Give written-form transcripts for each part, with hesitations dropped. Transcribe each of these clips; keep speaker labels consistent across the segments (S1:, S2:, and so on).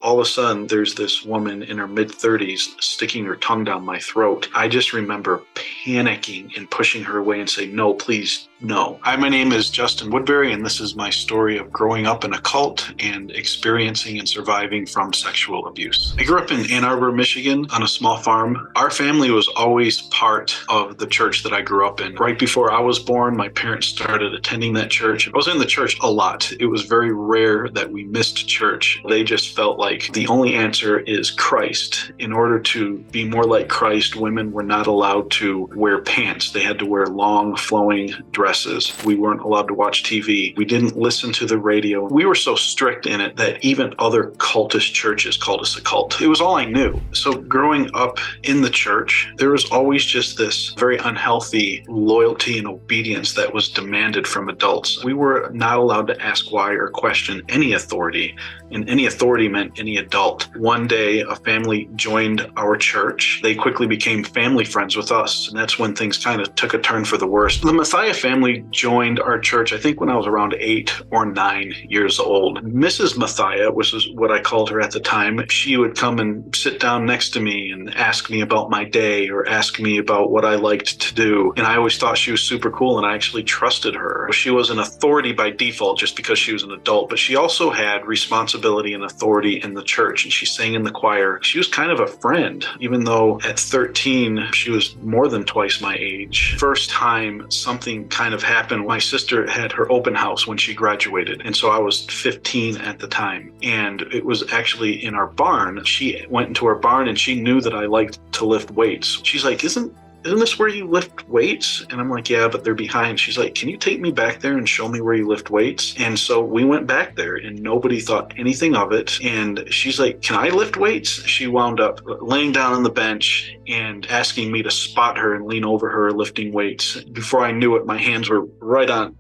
S1: all of a sudden there's this woman in her mid-30s sticking her tongue down my throat. I just remember panicking and pushing her away and saying, no, please, no. Hi, my name is Justin Woodbury, and this is my story of growing up in a cult and experiencing and surviving from sexual abuse. I grew up in Ann Arbor, Michigan, on a small farm. Our family was always part of the church that I grew up in. Right before I was born, my parents started attending that church. I was in the church a lot. It was very rare that we missed church. They just felt like the only answer is Christ. In order to be more like Christ, women were not allowed to wear pants. They had to wear long, flowing dresses. We weren't allowed to watch TV. We didn't listen to the radio. We were so strict in it that even other cultist churches called us a cult. It was all I knew. So growing up in the church, there was always just this very unhealthy loyalty and obedience that was demanded from adults. We were not allowed to ask why or question any authority, and any authority meant any adult. One day, a family joined our church. They quickly became family friends with us, and that's when things kind of took a turn for the worse. The Messiah family joined our church, I think, when I was around 8 or 9 years old. Mrs. Messiah, which is what I called her at the time, she would come and sit down next to me and ask me about my day or ask me about what I liked to do. And I always thought she was super cool, and I actually trusted her. She was an authority by default just because she was an adult, but she also had responsibility and authority in the church, and she sang in the choir. She was kind of a friend, even though at 13, she was more than twice my age. First time something kind of happened, my sister had her open house when she graduated, and so I was 15 at the time, and it was actually in our barn. She went into our barn and she knew that I liked to lift weights. She's like, isn't this where you lift weights? And I'm like, yeah, but they're behind. She's like, can you take me back there and show me where you lift weights? And so we went back there and nobody thought anything of it. And she's like, can I lift weights? She wound up laying down on the bench and asking me to spot her and lean over her lifting weights. Before I knew it, my hands were right on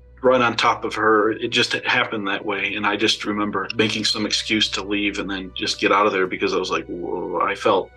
S1: top of her. It just happened that way. And I just remember making some excuse to leave and then just get out of there because I was like, whoa, I felt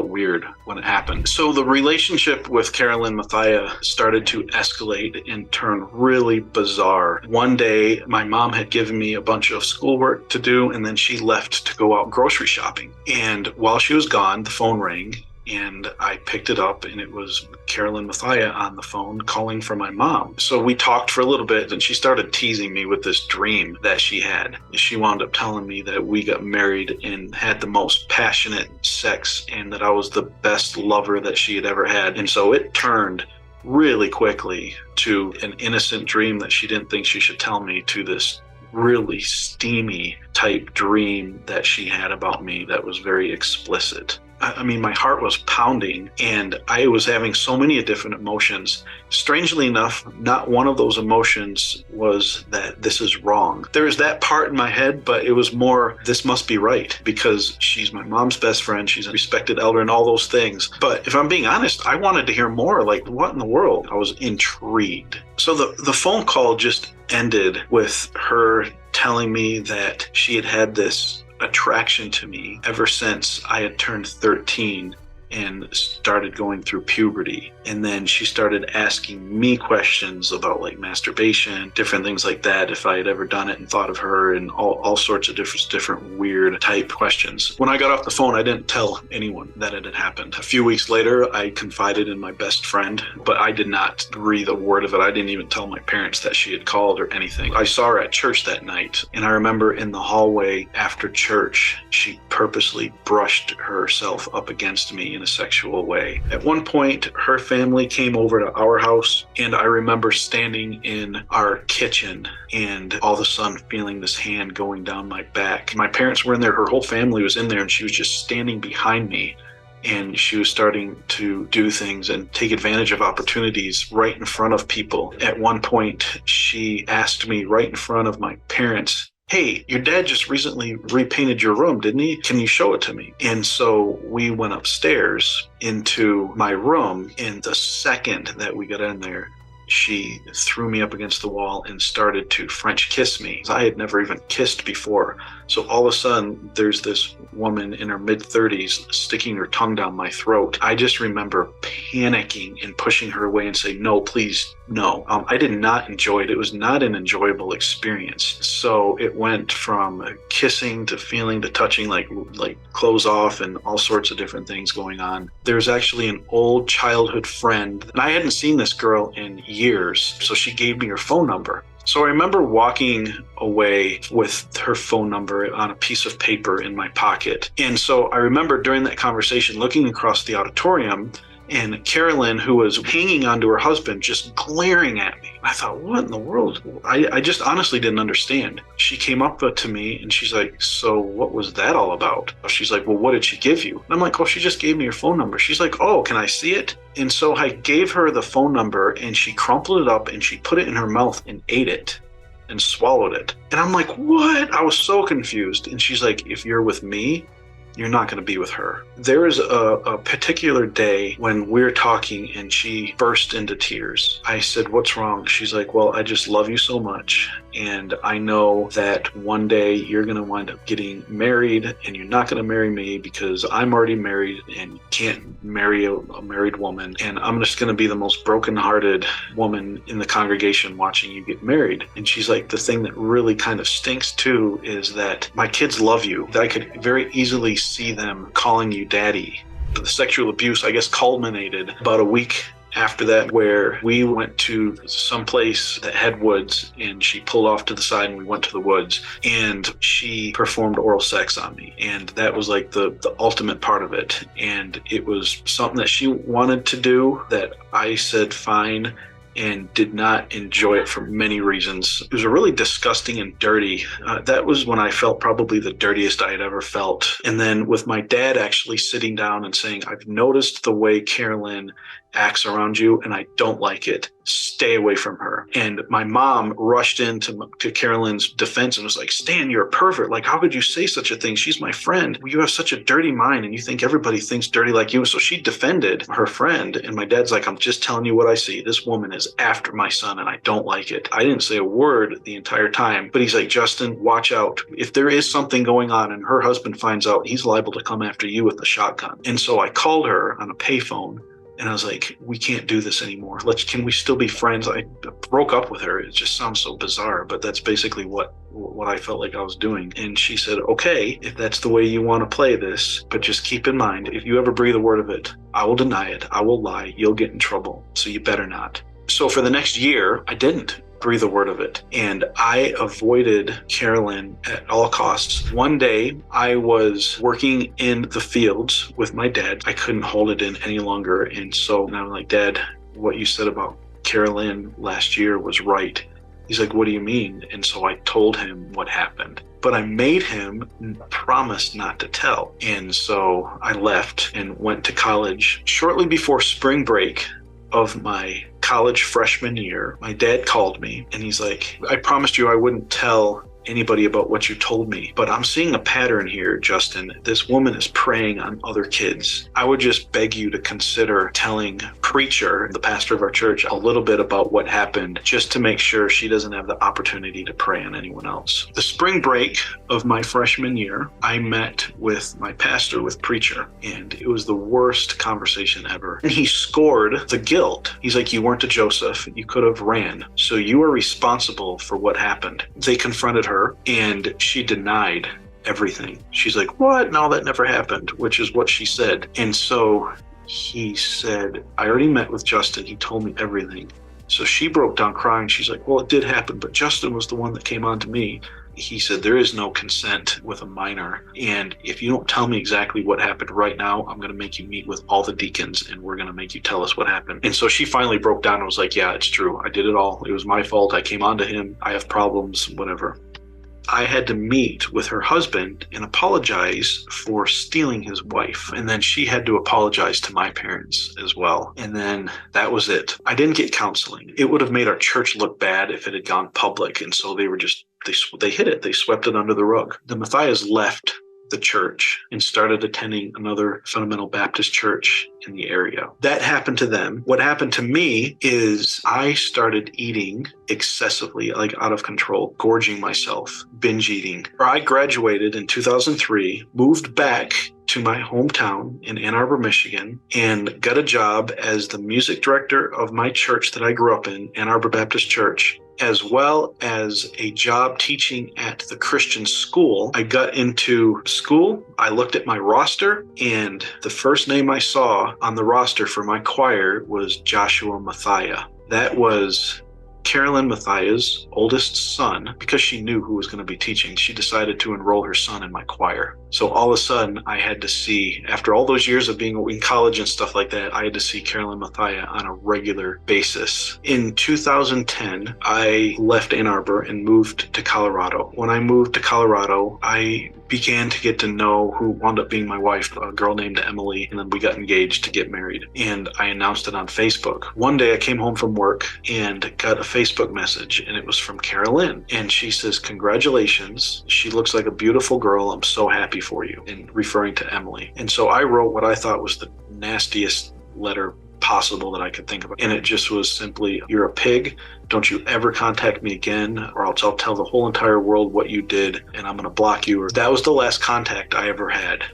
S1: weird when it happened. So the relationship with Carolyn Mathia started to escalate and turn really bizarre. One day, my mom had given me a bunch of schoolwork to do, and then she left to go out grocery shopping. And while she was gone, the phone rang. And I picked it up, and it was Carolyn Mathia on the phone calling for my mom. So we talked for a little bit, and she started teasing me with this dream that she had. She wound up telling me that we got married and had the most passionate sex and that I was the best lover that she had ever had. And so it turned really quickly to an innocent dream that she didn't think she should tell me to this really steamy type dream that she had about me that was very explicit. I mean, my heart was pounding and I was having so many different emotions. Strangely enough, not one of those emotions was that this is wrong. There was that part in my head, but it was more, this must be right because she's my mom's best friend. She's a respected elder and all those things. But if I'm being honest, I wanted to hear more. Like, what in the world? I was intrigued. So the phone call just ended with her telling me that she had had this attraction to me ever since I had turned 13 and started going through puberty. And then she started asking me questions about like masturbation, different things like that, if I had ever done it and thought of her, and all sorts of different weird type questions. When I got off the phone, I didn't tell anyone that it had happened. A few weeks later, I confided in my best friend, but I did not breathe a word of it. I didn't even tell my parents that she had called or anything. I saw her at church that night, and I remember in the hallway after church, she purposely brushed herself up against me in a sexual way. At one point, her family came over to our house, and I remember standing in our kitchen and all of a sudden feeling this hand going down my back. My parents were in there, her whole family was in there, and she was just standing behind me. And she was starting to do things and take advantage of opportunities right in front of people. At one point, she asked me right in front of my parents, hey, your dad just recently repainted your room, didn't he? Can you show it to me? And so we went upstairs into my room, and the second that we got in there, she threw me up against the wall and started to French kiss me. I had never even kissed before. So all of a sudden, there's this woman in her mid-30s sticking her tongue down my throat. I just remember panicking and pushing her away and saying, no, please, no. I did not enjoy it. It was not an enjoyable experience. So it went from kissing to feeling to touching, like clothes off and all sorts of different things going on. There's actually an old childhood friend, and I hadn't seen this girl in years, so she gave me her phone number. So I remember walking away with her phone number on a piece of paper in my pocket. And so I remember during that conversation looking across the auditorium and Carolyn, who was hanging onto her husband, just glaring at me. I thought, what in the world? I just honestly didn't understand. She came up to me and she's like, so what was that all about? She's like, well, what did she give you? And I'm like, oh, she just gave me her phone number. She's like, oh, can I see it? And so I gave her the phone number and she crumpled it up and she put it in her mouth and ate it and swallowed it. And I'm like, what? I was so confused. And she's like, if you're with me, you're not going to be with her. There is a particular day when we're talking and she burst into tears. I said, what's wrong? She's like, well, I just love you so much. And I know that one day you're going to wind up getting married and you're not going to marry me because I'm already married and you can't marry a married woman. And I'm just going to be the most brokenhearted woman in the congregation watching you get married. And she's like, the thing that really kind of stinks too is that my kids love you. I could very easily see them calling you daddy. The sexual abuse, I guess, culminated about a week after that, where we went to some place that had woods and she pulled off to the side and we went to the woods and she performed oral sex on me. And that was like the ultimate part of it. And it was something that she wanted to do that I said fine, and did not enjoy it for many reasons. It was really disgusting and dirty. That was when I felt probably the dirtiest I had ever felt. And then with my dad actually sitting down and saying, I've noticed the way Carolyn acts around you and I don't like it. Stay away from her. And my mom rushed into Carolyn's defense and was like, Stan, you're a pervert. Like, how could you say such a thing? She's my friend. You have such a dirty mind and you think everybody thinks dirty like you. So she defended her friend. And my dad's like, I'm just telling you what I see. This woman is after my son and I don't like it. I didn't say a word the entire time, but he's like, Justin, watch out. If there is something going on and her husband finds out, he's liable to come after you with a shotgun. And so I called her on a payphone. And I was like, we can't do this anymore. Can we still be friends? I broke up with her. It just sounds so bizarre, but that's basically what I felt like I was doing. And she said, okay, if that's the way you want to play this, but just keep in mind, if you ever breathe a word of it, I will deny it. I will lie. You'll get in trouble. So you better not. So for the next year, I didn't breathe a word of it. And I avoided Carolyn at all costs. One day I was working in the fields with my dad. I couldn't hold it in any longer. And so I'm like, Dad, what you said about Carolyn last year was right. He's like, what do you mean? And so I told him what happened. But I made him promise not to tell. And so I left and went to college. Shortly before spring break of my college freshman year, my dad called me and he's like, I promised you I wouldn't tell anybody about what you told me, but I'm seeing a pattern here, Justin. This woman is preying on other kids. I would just beg you to consider telling preacher, the pastor of our church, a little bit about what happened, just to make sure she doesn't have the opportunity to prey on anyone else. The spring break of my freshman year, I met with my pastor, with preacher, and it was the worst conversation ever. And he scored the guilt. He's like, you weren't a Joseph. You could have ran. So you are responsible for what happened. They confronted her and she denied everything. She's like, what? No, that never happened, which is what she said. And so he said, I already met with Justin. He told me everything. So she broke down crying. She's like, well, it did happen, but Justin was the one that came on to me. He said, there is no consent with a minor. And if you don't tell me exactly what happened right now, I'm going to make you meet with all the deacons and we're going to make you tell us what happened. And so she finally broke down and was like, yeah, it's true. I did it all. It was my fault. I came on to him. I have problems, whatever. I had to meet with her husband and apologize for stealing his wife. And then she had to apologize to my parents as well. And then that was it. I didn't get counseling. It would have made our church look bad if it had gone public. And so they were just, they hid it. They swept it under the rug. The Matthias left the church and started attending another fundamental Baptist church in the area. That happened to them. What happened to me is I started eating excessively, like out of control, gorging myself, binge eating. I graduated in 2003, moved back to my hometown in Ann Arbor, Michigan, and got a job as the music director of my church that I grew up in, Ann Arbor Baptist Church, as well as a job teaching at the Christian school. I got into school, I looked at my roster, and the first name I saw on the roster for my choir was Joshua Mathia. That was Carolyn Mathia's oldest son. Because she knew who was going to be teaching, she decided to enroll her son in my choir. So all of a sudden, I had to see, after all those years of being in college and stuff like that, I had to see Carolyn Mathia on a regular basis. In 2010, I left Ann Arbor and moved to Colorado. When I moved to Colorado, I began to get to know who wound up being my wife, a girl named Emily, and then we got engaged to get married. And I announced it on Facebook. One day I came home from work and got a Facebook message, and it was from Carolyn. And she says, "Congratulations. She looks like a beautiful girl. I'm so happy for you," and referring to Emily. And so I wrote what I thought was the nastiest letter possible that I could think of. And it just was simply, "You're a pig. Don't you ever contact me again, or else I'll tell the whole entire world what you did, and I'm going to block you." That was the last contact I ever had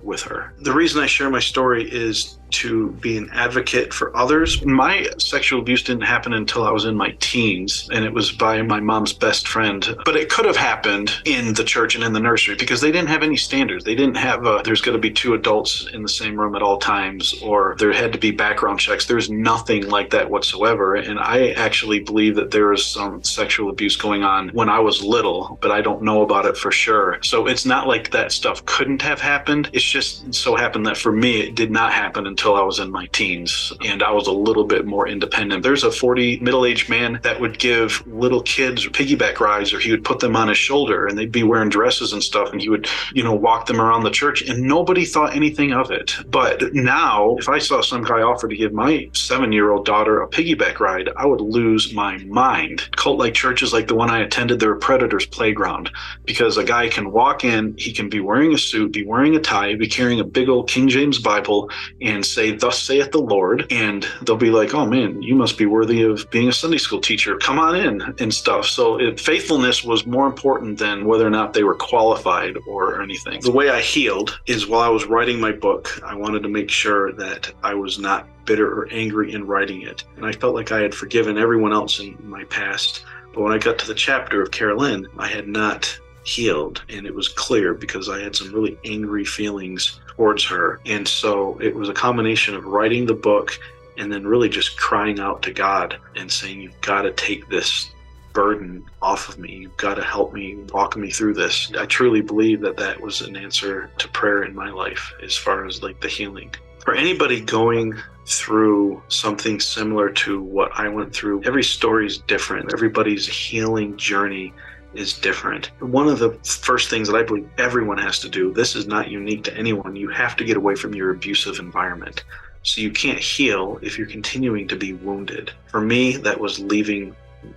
S1: with her. The reason I share my story is to be an advocate for others. My sexual abuse didn't happen until I was in my teens, and it was by my mom's best friend. But it could have happened in the church and in the nursery because they didn't have any standards. They didn't have there's going to be 2 adults in the same room at all times, or there had to be background checks. There's nothing like that whatsoever. And I actually believe that there was some sexual abuse going on when I was little, but I don't know about it for sure. So it's not like that stuff couldn't have happened. It's just so happened that for me, it did not happen until I was in my teens, and I was a little bit more independent. There's a 40 middle-aged man that would give little kids piggyback rides, or he would put them on his shoulder, and they'd be wearing dresses and stuff, and he would, walk them around the church, and nobody thought anything of it. But now, if I saw some guy offer to give my 7-year-old daughter a piggyback ride, I would lose my mind. Cult-like churches like the one I attended, they're a predator's playground, because a guy can walk in, he can be wearing a suit, be wearing a tie, be carrying a big old King James Bible, and say, "Thus saith the Lord," and they'll be like, "Oh man, you must be worthy of being a Sunday school teacher. Come on in," and stuff. So faithfulness was more important than whether or not they were qualified or anything. The way I healed is while I was writing my book, I wanted to make sure that I was not bitter or angry in writing it. And I felt like I had forgiven everyone else in my past. But when I got to the chapter of Carolyn, I had not healed, and it was clear because I had some really angry feelings towards her. And so it was a combination of writing the book and then really just crying out to God and saying, "You've got to take this burden off of me. You've got to help me, walk me through this." I truly believe that that was an answer to prayer in my life as far as like the healing. For anybody going through something similar to what I went through, every story is different. Everybody's healing journey is different. One of the first things that I believe everyone has to do, this is not unique to anyone, you have to get away from your abusive environment. So you can't heal if you're continuing to be wounded. For me, that was leaving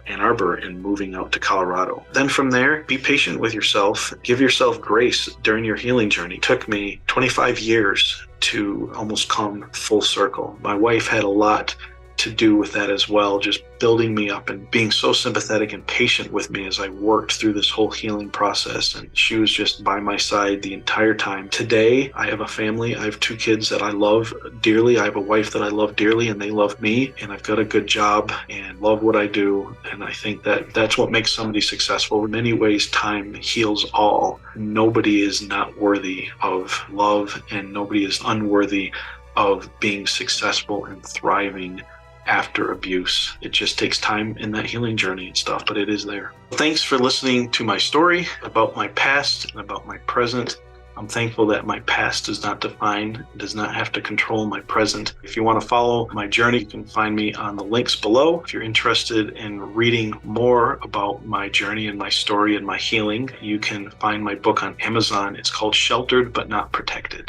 S1: Ann Arbor and moving out to Colorado. Then from there, be patient with yourself. Give yourself grace during your healing journey. It took me 25 years to almost come full circle. My wife had a lot to do with that as well, just building me up and being so sympathetic and patient with me as I worked through this whole healing process. And she was just by my side the entire time. Today, I have a family. I have 2 kids that I love dearly. I have a wife that I love dearly, and they love me. And I've got a good job and love what I do. And I think that that's what makes somebody successful. In many ways, time heals all. Nobody is not worthy of love, and nobody is unworthy of being successful and thriving after abuse. It just takes time in that healing journey and stuff, but it is there. Thanks for listening to my story about my past and about my present. I'm thankful that my past does not define, does not have to control my present. If you want to follow my journey, you can find me on the links below. If you're interested in reading more about my journey and my story and my healing, you can find my book on Amazon. It's called Sheltered But Not Protected.